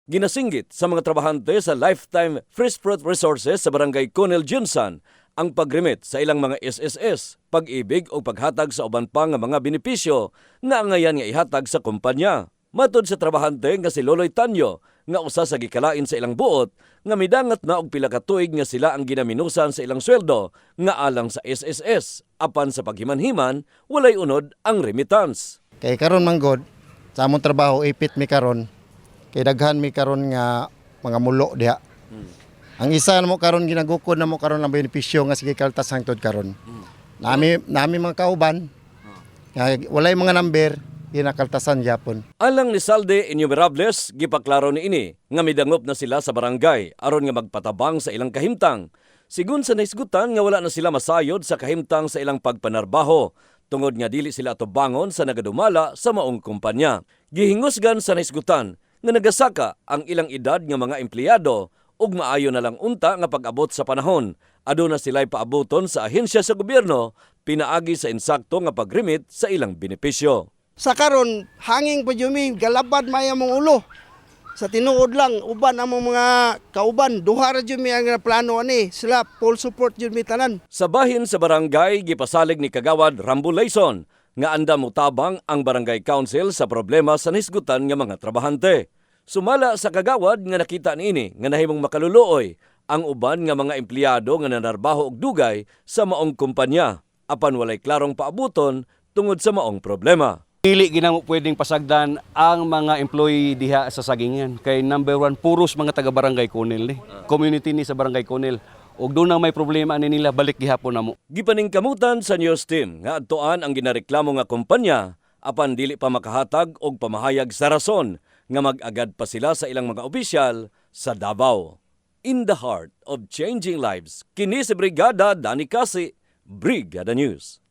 Ginasinggit sa mga trabahante sa Lifetime Fresh Fruit Resources sa Barangay Conel Junsan ang pagrimit sa ilang mga SSS, pag-ibig o paghatag sa uban pa nga mga benepisyo nga angayan nga ihatag sa kumpanya. Matod sa trabahante nga si Loloy Tanyo nga usa sa gikalain sa ilang buot nga midangat na og pila ka tuig nga sila ang ginaminusan sa ilang sweldo nga alang sa SSS apan sa paghiman-himan walay unod ang remittance. Kay karon manggod sa among trabaho ipit mi karon kay daghan mi karon nga mga mulo diha. Ang isa namo karon ginagukod namo karon ang benepisyo nga sige kaltas hangtod karon. Nami mga kauban nga walay mga number ginakaltasan gyapon. Alang ni Salde Innumerables, gipaklaro ni ini nga midangop na sila sa barangay aron nga magpatabang sa ilang kahimtang. Sigun sa naisgutan nga wala na sila masayod sa kahimtang sa ilang pagpanarbaho tungod nga dili sila atubangon sa nagadumala sa maong kumpanya. Gihingusgan sa naisgutan nga nagasaka ang ilang edad nga mga empleyado ug maayo na lang unta nga pag-abot sa panahon. Aduna sila'y paaboton sa ahensya sa gobyerno pinaagi sa insakto nga pagrimit sa ilang benepisyo. Sa karon hanging pa jumi galabad maya mong ulo. Sa tinuod lang uban among mga kauban duha ra jud mi ang plano ani sila full support jud mi tanan. Sa bahin sa barangay gipasalig ni Kagawad Rambo Layson nga anda mutabang ang barangay council sa problema sa nisgutan nga mga trabahante. Sumala sa Kagawad nga nakita niini nga nahimong makaluluoy ang uban nga mga empleyado nga nanarbaho og dugay sa maong kumpanya apan walay klarong paabuton tungod sa maong problema. Dili ginamo pwedeng pasagdan ang mga employee diha sa Sagingan kay number one puros mga taga Barangay Conel ni. Community ni sa Barangay Conel. Ug doon na may problema ani nila balik gihapon namo. Gipaningkamutan sa news team nga adtoan ang ginareklamo nga kumpanya apan dili pa makahatag og pamahayag sa rason nga mag-agad pa sila sa ilang mga opisyal sa Davao. In the heart of changing lives, kini si Brigada Dani Kasi, Brigada News.